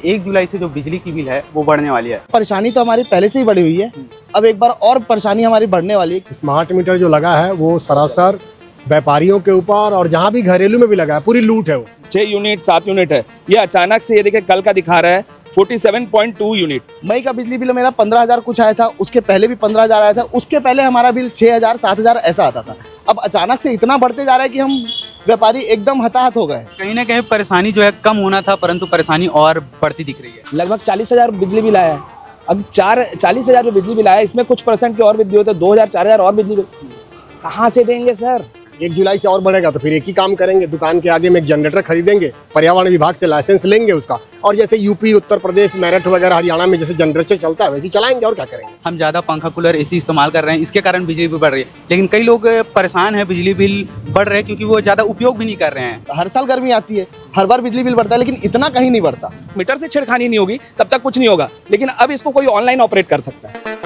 1 जुलाई से जो बिजली की बिल है वो बढ़ने वाली है। परेशानी तो हमारी पहले से ही बढ़ी हुई है, अब एक बार और परेशानी हमारी बढ़ने वाली है। स्मार्ट मीटर जो लगा है वो सरासर व्यापारियों के ऊपर और जहाँ भी घरेलू में भी लगा है, पूरी लूट है वो। 6 यूनिट 7 यूनिट है, ये अचानक से ये देखिए कल का दिखा रहा है 47.2 यूनिट। मई का बिजली बिल मेरा 15,000 कुछ आया था, उसके पहले भी 15,000 आया था, उसके पहले हमारा बिल 6,000 7,000 ऐसा आता था। अब अचानक से इतना बढ़ते जा रहा है कि हम व्यापारी एकदम हताहत हो गए। कहीं ना कहीं परेशानी जो है कम होना था, परंतु परेशानी और बढ़ती दिख रही है। लगभग 40,000 बिजली बिल आया है। अब 40,000 जो बिजली बिल आया है, इसमें कुछ परसेंट की और वृद्धि होती है, 2,000 4,000 और बिजली बिल कहाँ से देंगे सर? 1 जुलाई से और बढ़ेगा तो फिर एक ही काम करेंगे, दुकान के आगे में एक जनरेटर खरीदेंगे, पर्यावरण विभाग से लाइसेंस लेंगे उसका, और जैसे यूपी उत्तर प्रदेश मेरठ वगैरह हरियाणा में जैसे जनरेटर चलता है वैसे ही चलाएंगे और क्या करेंगे। हम ज़्यादा पंखा कूलर एसी इस्तेमाल कर रहे हैं, इसके कारण बिजली बिल बढ़ रही है। लेकिन कई लोग परेशान हैं, बिजली बिल बढ़ रहे हैं क्योंकि वो ज़्यादा उपयोग भी नहीं कर रहे हैं। हर साल गर्मी आती है, हर बार बिजली बिल बढ़ता है, लेकिन इतना कहीं नहीं बढ़ता। मीटर से छेड़खानी नहीं होगी तब तक कुछ नहीं होगा, लेकिन अब इसको कोई ऑनलाइन ऑपरेट कर सकता है।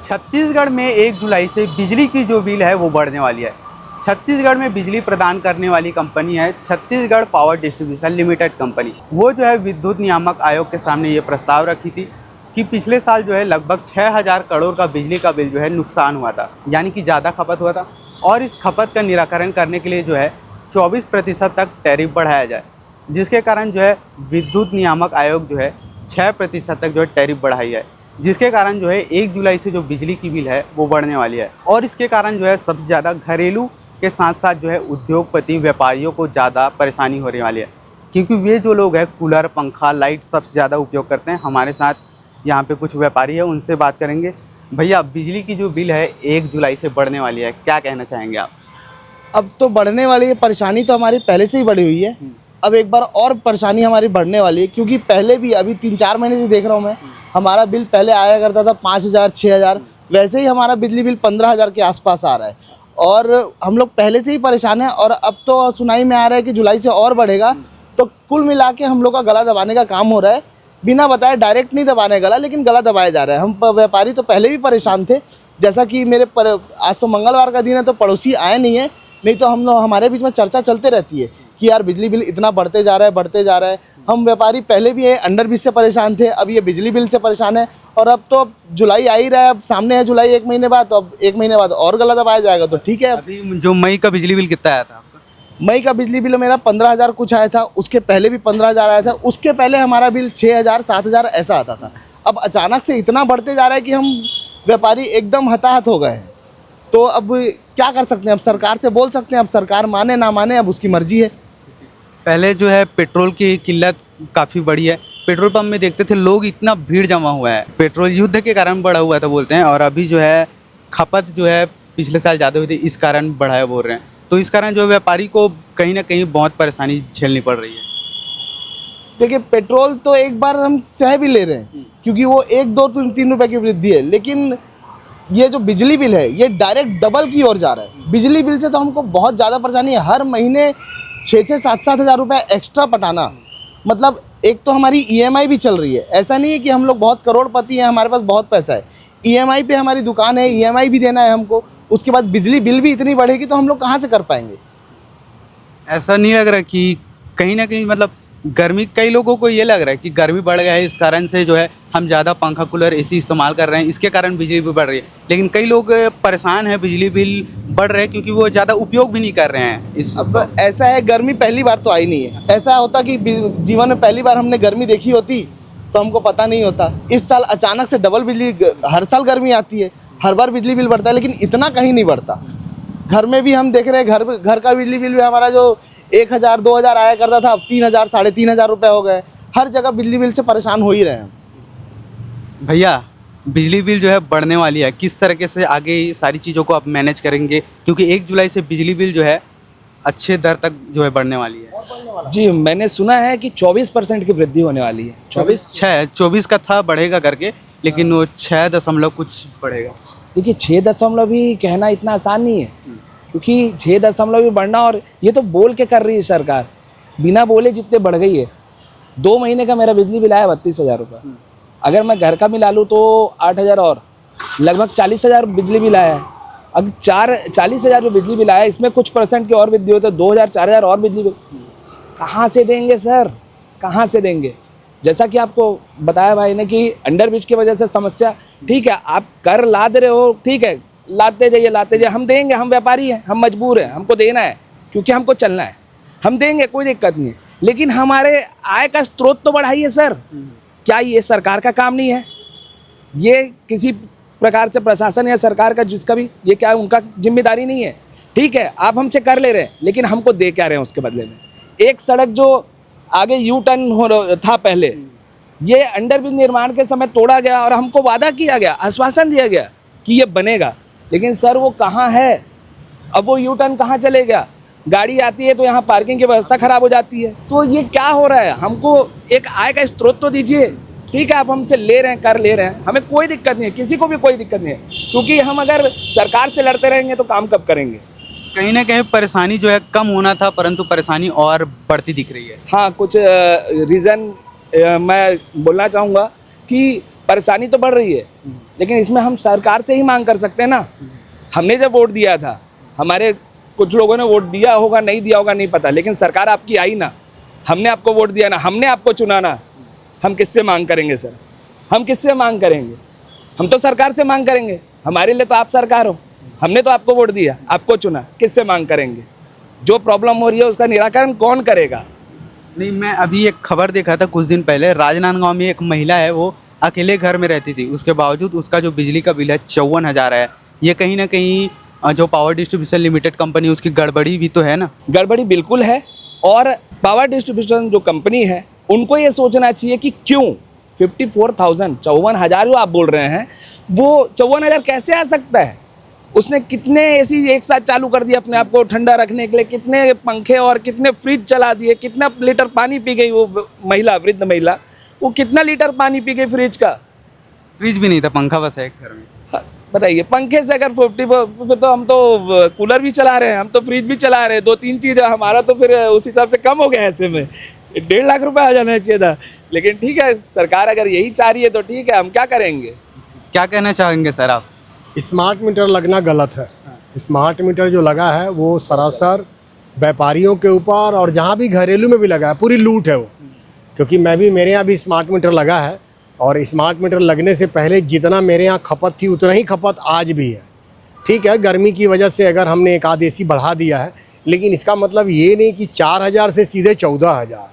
छत्तीसगढ़ में 1 जुलाई से बिजली की जो बिल है वो बढ़ने वाली है। छत्तीसगढ़ में बिजली प्रदान करने वाली कंपनी है Chhattisgarh power distribution limited company. वो जो है विद्युत नियामक आयोग के सामने ये प्रस्ताव रखी थी कि पिछले साल जो है लगभग 6,000 करोड़ का बिजली का बिल जो है नुकसान हुआ था, यानी कि ज़्यादा खपत हुआ था, और इस खपत का निराकरण करने के लिए जो है 24% तक टैरिफ बढ़ाया जाए, जिसके कारण जो है विद्युत नियामक आयोग जो है 6% तक जो है टैरिफ बढ़ाई है, जिसके कारण जो है 1 जुलाई से जो बिजली की बिल है वो बढ़ने वाली है। और इसके कारण जो है सबसे ज़्यादा घरेलू के साथ साथ जो है उद्योगपति व्यापारियों को ज़्यादा परेशानी होने वाली है, क्योंकि वे जो लोग हैं कूलर पंखा लाइट सबसे ज़्यादा उपयोग करते हैं। हमारे साथ यहाँ पे कुछ व्यापारी है, उनसे बात करेंगे। भैया, बिजली की जो बिल है 1 जुलाई से बढ़ने वाली है, क्या कहना चाहेंगे आप? अब तो बढ़ने वाली है, परेशानी तो हमारी पहले से ही बढ़ी हुई है, अब एक बार और परेशानी हमारी बढ़ने वाली है। क्योंकि पहले भी अभी 3-4 महीने से देख रहा हूँ मैं, हमारा बिल पहले आया करता था 5,000 6,000, वैसे ही हमारा बिजली बिल 15,000 के आसपास आ रहा है, और हम लोग पहले से ही परेशान हैं। और अब तो सुनाई में आ रहा है कि जुलाई से और बढ़ेगा, तो कुल मिला के हम लोग का गला दबाने का काम हो रहा है। बिना बताए डायरेक्ट नहीं दबाने गला, लेकिन गला दबाया जा रहा है। हम व्यापारी तो पहले भी परेशान थे, जैसा कि आज तो मंगलवार का दिन है तो पड़ोसी आए नहीं है, नहीं तो हम लोग हमारे बीच में चर्चा चलते रहती है कि यार बिजली बिल इतना बढ़ते जा रहा है बढ़ते जा रहा है। हम व्यापारी पहले भी अंडर ब्रिज से परेशान थे, अब ये बिजली बिल से परेशान है, और अब तो जुलाई आ ही रहा है, अब सामने है जुलाई 1 महीने बाद, तो अब 1 महीने बाद और गला दबाया जाएगा, तो ठीक है। अभी जो मई का बिजली बिल कितना आया था आपका? मई का बिजली बिल मेरा 15,000 कुछ आया था, उसके पहले भी 15,000 आया था, उसके पहले हमारा बिल 6,000 7,000 ऐसा आता था। अब अचानक से इतना बढ़ते जा रहा है कि हम व्यापारी एकदम हताहत हो गए हैं। तो अब क्या कर सकते हैं? अब सरकार से बोल सकते हैं, अब सरकार माने ना माने अब उसकी मर्जी है। पहले जो है पेट्रोल की किल्लत काफ़ी बड़ी है, पेट्रोल पंप में देखते थे लोग, इतना भीड़ जमा हुआ है, पेट्रोल युद्ध के कारण बढ़ा हुआ था बोलते हैं, और अभी जो है खपत जो है पिछले साल ज़्यादा हुई थी, इस कारण बढ़ाया बोल रहे हैं। तो इस कारण जो व्यापारी को कहीं ना कहीं बहुत परेशानी झेलनी पड़ रही है। देखिए, पेट्रोल तो एक बार हम सह भी ले रहे हैं क्योंकि वो 1 2 3 रुपए की वृद्धि है, लेकिन ये जो बिजली बिल है ये डायरेक्ट डबल की ओर जा रहा है। बिजली बिल से तो हमको बहुत ज़्यादा परेशानी है, हर महीने 6-6 7-7 हज़ार रुपये एक्स्ट्रा पटाना। मतलब एक तो हमारी EMI भी चल रही है, ऐसा नहीं है कि हम लोग बहुत करोड़पति हैं, हमारे पास बहुत पैसा है, EMI पे हमारी दुकान है, EMI भी देना है हमको, उसके बाद बिजली बिल भी इतनी बढ़ेगी तो हम लोग कहाँ से कर पाएंगे? ऐसा नहीं लग रहा कि कहीं ना कहीं मतलब गर्मी, कई लोगों को ये लग रहा है कि गर्मी बढ़ गया है, इस कारण से जो है हम ज़्यादा पंखा कूलर एसी इस्तेमाल कर रहे हैं, इसके कारण बिजली बिल बढ़ रही है। लेकिन कई लोग परेशान हैं, बिजली बिल बढ़ रहे हैं क्योंकि वो ज़्यादा उपयोग भी नहीं कर रहे हैं। अब ऐसा है, गर्मी पहली बार तो आई नहीं है। ऐसा होता कि जीवन में पहली बार हमने गर्मी देखी होती तो हमको पता नहीं होता। इस साल अचानक से डबल बिजली, हर साल गर्मी आती है, हर बार बिजली बिल बढ़ता है, लेकिन इतना कहीं नहीं बढ़ता। घर में भी हम देख रहे हैं, घर का बिजली बिल भी हमारा जो 1,000 2,000 आया करता था, अब 3,000 3,500 रुपये हो गए। हर जगह बिजली बिल से परेशान हो ही रहे हैं। भैया, बिजली बिल जो है बढ़ने वाली है, किस तरीके से आगे सारी चीज़ों को आप मैनेज करेंगे? क्योंकि 1 जुलाई से बिजली बिल जो है अच्छे दर तक जो है बढ़ने वाली है। जी, मैंने सुना है कि 24% की वृद्धि होने वाली है। 24 का था बढ़ेगा करके, लेकिन वो 6 कुछ बढ़ेगा। देखिए, 6 भी कहना इतना आसान नहीं है, क्योंकि 6 भी बढ़ना, और ये तो बोल के कर रही है सरकार, बिना बोले जितने बढ़ गई है। 2 महीने का मेरा बिजली बिल आया 32,000 रुपये, अगर मैं घर का मिला लूँ तो 8,000 और लगभग 40,000 बिजली बिल आया है। अब 40,000 जो बिजली बिल आया, इसमें कुछ परसेंट की और वृद्धि होती है, 2,000 4,000 और बिजली बिल कहाँ से देंगे सर? कहाँ से देंगे? जैसा कि आपको बताया भाई ने कि अंडर ब्रिज की वजह से समस्या, ठीक है आप कर लाद रहे हो, ठीक है लाते जाइए, हम देंगे, हम व्यापारी हैं, हम मजबूर हैं, हमको देना है क्योंकि हमको चलना है, हम देंगे, कोई दिक्कत नहीं है, लेकिन हमारे आय का स्रोत तो बढ़ाइए सर। क्या ये सरकार का काम नहीं है? ये किसी प्रकार से प्रशासन या सरकार का जिसका भी, ये क्या उनका जिम्मेदारी नहीं है? ठीक है आप हमसे कर ले रहे हैं, लेकिन हमको दे क्या रहे हैं उसके बदले में? एक सड़क जो आगे यू टर्न हो था पहले, ये अंडर ब्रिज निर्माण के समय तोड़ा गया और हमको वादा किया गया, आश्वासन दिया गया कि ये बनेगा, लेकिन सर वो कहाँ है? अब वो यू टर्न कहाँ चले गया? गाड़ी आती है तो यहाँ पार्किंग की व्यवस्था खराब हो जाती है। तो ये क्या हो रहा है? हमको एक आय का स्रोत तो दीजिए। ठीक है आप हमसे ले रहे हैं, कर ले रहे हैं, हमें कोई दिक्कत नहीं है, किसी को भी कोई दिक्कत नहीं है, क्योंकि हम अगर सरकार से लड़ते रहेंगे तो काम कब करेंगे? कहीं ना कहीं परेशानी जो है कम होना था, परंतु परेशानी और बढ़ती दिख रही है। हाँ कुछ रीज़न मैं बोलना चाहूँगा कि परेशानी तो बढ़ रही है, लेकिन इसमें हम सरकार से ही मांग कर सकते हैं ना। हमने जब वोट दिया था, हमारे कुछ लोगों ने वोट दिया होगा, नहीं दिया होगा नहीं पता, लेकिन सरकार आपकी आई ना, हमने आपको वोट दिया ना, हमने आपको चुना ना, हम किससे मांग करेंगे सर? हम किससे मांग करेंगे? हम तो सरकार से मांग करेंगे, हमारे लिए तो आप सरकार हो, हमने तो आपको वोट दिया, आपको चुना, किससे मांग करेंगे? जो प्रॉब्लम हो रही है उसका निराकरण कौन करेगा? नहीं, मैं अभी एक खबर देखा था कुछ दिन पहले, राजनांदगांव में एक महिला है, वो अकेले घर में रहती थी, उसके बावजूद उसका जो बिजली का बिल है 54,000 है। ये कहीं ना कहीं जो पावर डिस्ट्रीब्यूशन लिमिटेड कंपनी, उसकी गड़बड़ी भी तो है ना? गड़बड़ी बिल्कुल है, और पावर डिस्ट्रीब्यूशन जो कंपनी है उनको ये सोचना चाहिए कि क्यों 54,000 जो आप बोल रहे हैं, वो 54,000 कैसे आ सकता है? उसने कितने एसी एक साथ चालू कर दिए अपने आप को ठंडा रखने के लिए, कितने पंखे और कितने फ्रिज चला दिए, कितना लीटर पानी पी गई वो महिला, वृद्ध महिला, वो कितना लीटर पानी पी गई फ्रिज का? फ्रिज भी नहीं था, पंखा बस है एक घर में। हाँ, बताइए, पंखे से अगर 50 तो हम तो कूलर भी चला रहे हैं, हम तो फ्रिज भी चला रहे हैं, 2-3 चीज़ हमारा तो फिर उस हिसाब से कम हो गया। ऐसे में 1.5 लाख रुपए आ जाना चाहिए था, लेकिन ठीक है सरकार अगर यही चाह रही है तो ठीक है, हम क्या करेंगे? क्या कहना चाहेंगे सर आप? स्मार्ट मीटर लगना गलत है। स्मार्ट मीटर जो लगा है वो सरासर व्यापारियों के ऊपर, और जहाँ भी घरेलू में भी लगा है, पूरी लूट है वो। क्योंकि मैं भी, मेरे यहाँ भी स्मार्ट मीटर लगा है, और स्मार्ट मीटर लगने से पहले जितना मेरे यहाँ खपत थी उतना ही खपत आज भी है। ठीक है, गर्मी की वजह से अगर हमने एक आध एसी बढ़ा दिया है, लेकिन इसका मतलब ये नहीं कि 4,000 से सीधे 14,000,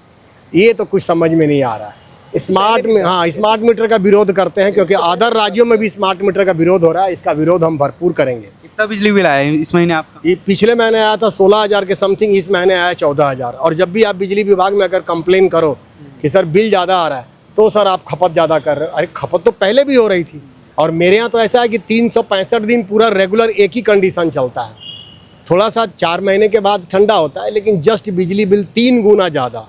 ये तो कुछ समझ में नहीं आ रहा है। स्मार्ट मीटर का विरोध करते हैं, क्योंकि अदर राज्यों में भी स्मार्ट मीटर का विरोध हो रहा है। इसका विरोध हम भरपूर करेंगे। कितना बिजली बिल आया है इस महीने आपका? ये पिछले महीने आया था 16,000 के समथिंग, इस महीने आया 14,000। और जब भी आप बिजली विभाग में अगर कंप्लेन करो कि सर बिल ज़्यादा आ रहा है, तो सर आप खपत ज़्यादा कर रहे हो। अरे खपत तो पहले भी हो रही थी, और मेरे यहाँ तो ऐसा है कि 365 दिन पूरा रेगुलर एक ही कंडीशन चलता है। थोड़ा सा 4 महीने के बाद ठंडा होता है, लेकिन जस्ट बिजली बिल 3 गुना ज़्यादा।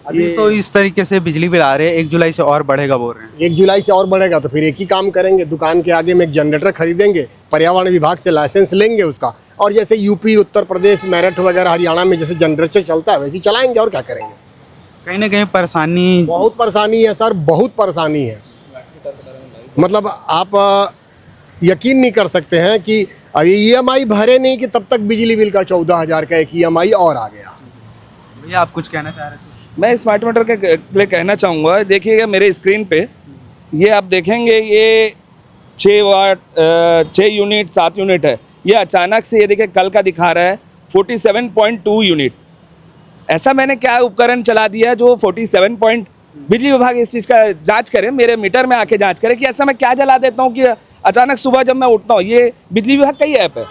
अभी तो इस तरीके से बिजली बिल आ रहे हैं, 1 जुलाई से और बढ़ेगा बोल रहे हैं। 1 जुलाई से और बढ़ेगा, तो फिर एक ही काम करेंगे, दुकान के आगे में एक जनरेटर खरीदेंगे, पर्यावरण विभाग से लाइसेंस लेंगे उसका, और जैसे यूपी, उत्तर प्रदेश, मेरठ वगैरह, हरियाणा में जैसे जनरेटर चलता है वैसे ही चलाएंगे, और क्या करेंगे। कहीं ना कहीं परेशानी, बहुत परेशानी है सर, बहुत परेशानी है। मतलब आप यकीन नहीं कर सकते हैं कि अभी EMI भरे नहीं कि तब तक बिजली बिल का 14,000 का एक EMI और आ गया। भैया आप कुछ कहना चाह रहे थे? मैं स्मार्ट मीटर के लिए कहना चाहूँगा, देखिएगा मेरे स्क्रीन पे ये आप देखेंगे, ये 6 वाट 6 यूनिट 7 यूनिट है। ये अचानक से ये देखिए कल का दिखा रहा है 47.2 यूनिट। ऐसा मैंने क्या उपकरण चला दिया जो 47 बिजली विभाग इस चीज़ का जांच करे, मेरे मीटर में आके जांच करे कि ऐसा मैं क्या जला देता हूँ कि अचानक सुबह जब मैं उठता हूँ, ये बिजली विभाग का ही ऐप है,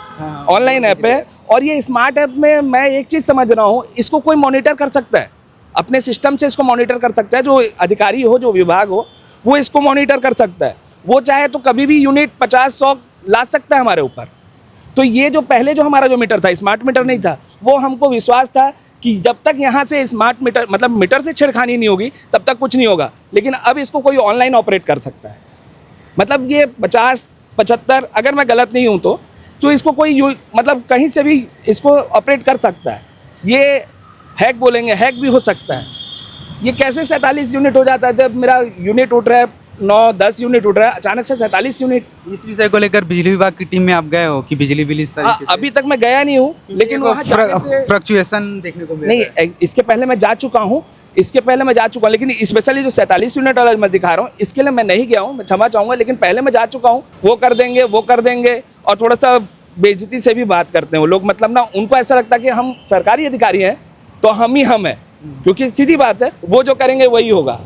ऑनलाइन ऐप है, और ये स्मार्ट ऐप में मैं एक चीज़ समझ रहा हूँ, इसको कोई मॉनिटर कर सकता है, अपने सिस्टम से इसको मॉनिटर कर सकता है, जो अधिकारी हो, जो विभाग हो, वो इसको मॉनिटर कर सकता है। वो चाहे तो कभी भी यूनिट 50-100 ला सकता है हमारे ऊपर। तो ये जो पहले जो हमारा जो मीटर था, स्मार्ट मीटर नहीं था, वो हमको विश्वास था कि जब तक यहाँ से स्मार्ट मीटर, मतलब मीटर से छेड़खानी नहीं होगी तब तक कुछ नहीं होगा, लेकिन अब इसको कोई ऑनलाइन ऑपरेट कर सकता है। मतलब ये 50-75, अगर मैं गलत नहीं हूँ तो इसको कोई मतलब कहीं से भी इसको ऑपरेट कर सकता है। ये हैक बोलेंगे, हैक भी हो सकता है। ये कैसे 47 यूनिट हो जाता है? जब मेरा यूनिट उठ रहा है 9-10 यूनिट उठ रहा है, अचानक से 47 यूनिट। इस विषय को लेकर बिजली विभाग की टीम में आप गए हो कि बिजली बिल इस तरीके से अभी तक मैं गया नहीं हूँ, लेकिन वहाँ जाने से फ्लक्चुएशन देखने को मिल रहा है। नहीं, इसके पहले मैं जा चुका हूँ, लेकिन स्पेशली जो 47 यूनिट वाला मैं दिखा रहा हूँ, इसके लिए मैं नहीं गया हूँ, मैं क्षमा चाहूँगा, लेकिन पहले मैं जा चुका हूँ। वो कर देंगे और थोड़ा सा बेइज्जती से भी बात करते हैं वो लोग। मतलब ना, उनको ऐसा लगता है कि हम सरकारी अधिकारी हैं तो हम हैं, क्योंकि सीधी बात है, वो जो करेंगे वही होगा।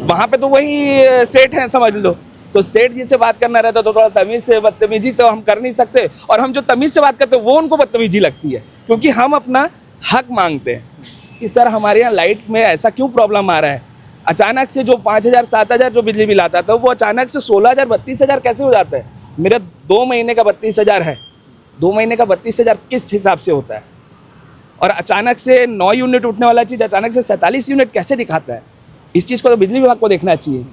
वहाँ पे तो वही सेठ हैं समझ लो, तो सेठ जी से बात करना रहता तो थोड़ा तमीज़ से, बदतमीजी तो हम कर नहीं सकते, और हम जो तमीज़ से बात करते हैं वो उनको बदतमीजी लगती है, क्योंकि हम अपना हक मांगते हैं कि सर हमारे यहाँ लाइट में ऐसा क्यों प्रॉब्लम आ रहा है। अचानक से जो 5,000-7,000 जो बिजली बिल आता था, वो अचानक से 16,000-32,000 कैसे हो जाता है। मेरा 2 महीने का 32,000 है, 2 महीने का 32,000 किस हिसाब से होता है, और अचानक से 9 यूनिट उठने वाला चीज़ अचानक से 47 यूनिट कैसे दिखाता है। इस चीज़ को तो बिजली विभाग को देखना चाहिए।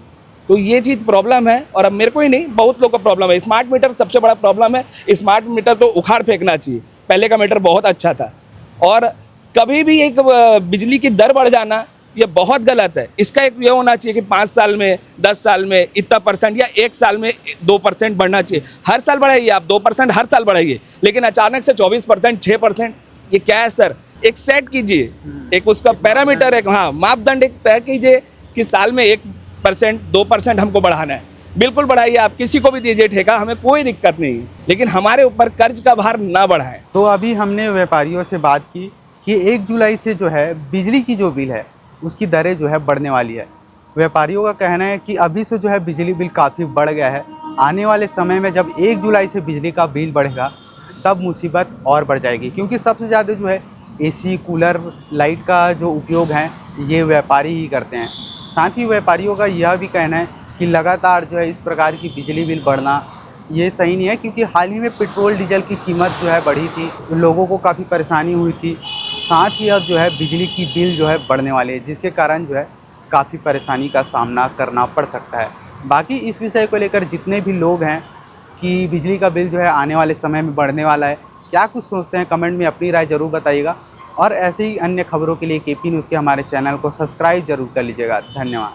तो ये चीज़ प्रॉब्लम है, और अब मेरे को ही नहीं, बहुत लोग का प्रॉब्लम है। स्मार्ट मीटर सबसे बड़ा प्रॉब्लम है। स्मार्ट मीटर तो उखाड़ फेंकना चाहिए। पहले का मीटर बहुत अच्छा था, और कभी भी एक बिजली की दर बढ़ जाना ये बहुत गलत है। इसका एक ये होना चाहिए कि 5 साल में, 10 साल में इतना परसेंट, या 1 साल में 2% बढ़ना चाहिए। हर साल बढ़ाइए आप, 2% हर साल बढ़ाइए, लेकिन अचानक से 24%, 6%, ये क्या है सर। एक सेट कीजिए, एक उसका पैरामीटर, एक मापदंड एक तय कीजिए कि साल में 1%, 2% हमको बढ़ाना है। बिल्कुल बढ़ाइए, आप किसी को भी दीजिए ठेका, हमें कोई दिक्कत नहीं है, लेकिन हमारे ऊपर कर्ज का भार ना बढ़ाएं। तो अभी हमने व्यापारियों से बात की कि 1 जुलाई से जो है बिजली की जो बिल है उसकी दरें जो है बढ़ने वाली है। व्यापारियों का कहना है कि अभी से जो है बिजली बिल काफ़ी बढ़ गया है, आने वाले समय में जब 1 जुलाई से बिजली का बिल बढ़ेगा तब मुसीबत और बढ़ जाएगी, क्योंकि सबसे ज़्यादा जो है एसी, कूलर, लाइट का जो उपयोग है ये व्यापारी ही करते हैं। साथ ही व्यापारियों का यह भी कहना है कि लगातार जो है इस प्रकार की बिजली बिल बढ़ना ये सही नहीं है, क्योंकि हाल ही में पेट्रोल डीजल की कीमत जो है बढ़ी थी, लोगों को काफ़ी परेशानी हुई थी। साथ ही अब जो है बिजली की बिल जो है बढ़ने वाली है, जिसके कारण जो है काफ़ी परेशानी का सामना करना पड़ सकता है। बाकी इस विषय को लेकर जितने भी लोग हैं कि बिजली का बिल जो है आने वाले समय में बढ़ने वाला है, क्या कुछ सोचते हैं, कमेंट में अपनी राय ज़रूर बताइएगा। और ऐसे ही अन्य खबरों के लिए केपी न्यूज़ के हमारे चैनल को सब्सक्राइब जरूर कर लीजिएगा। धन्यवाद।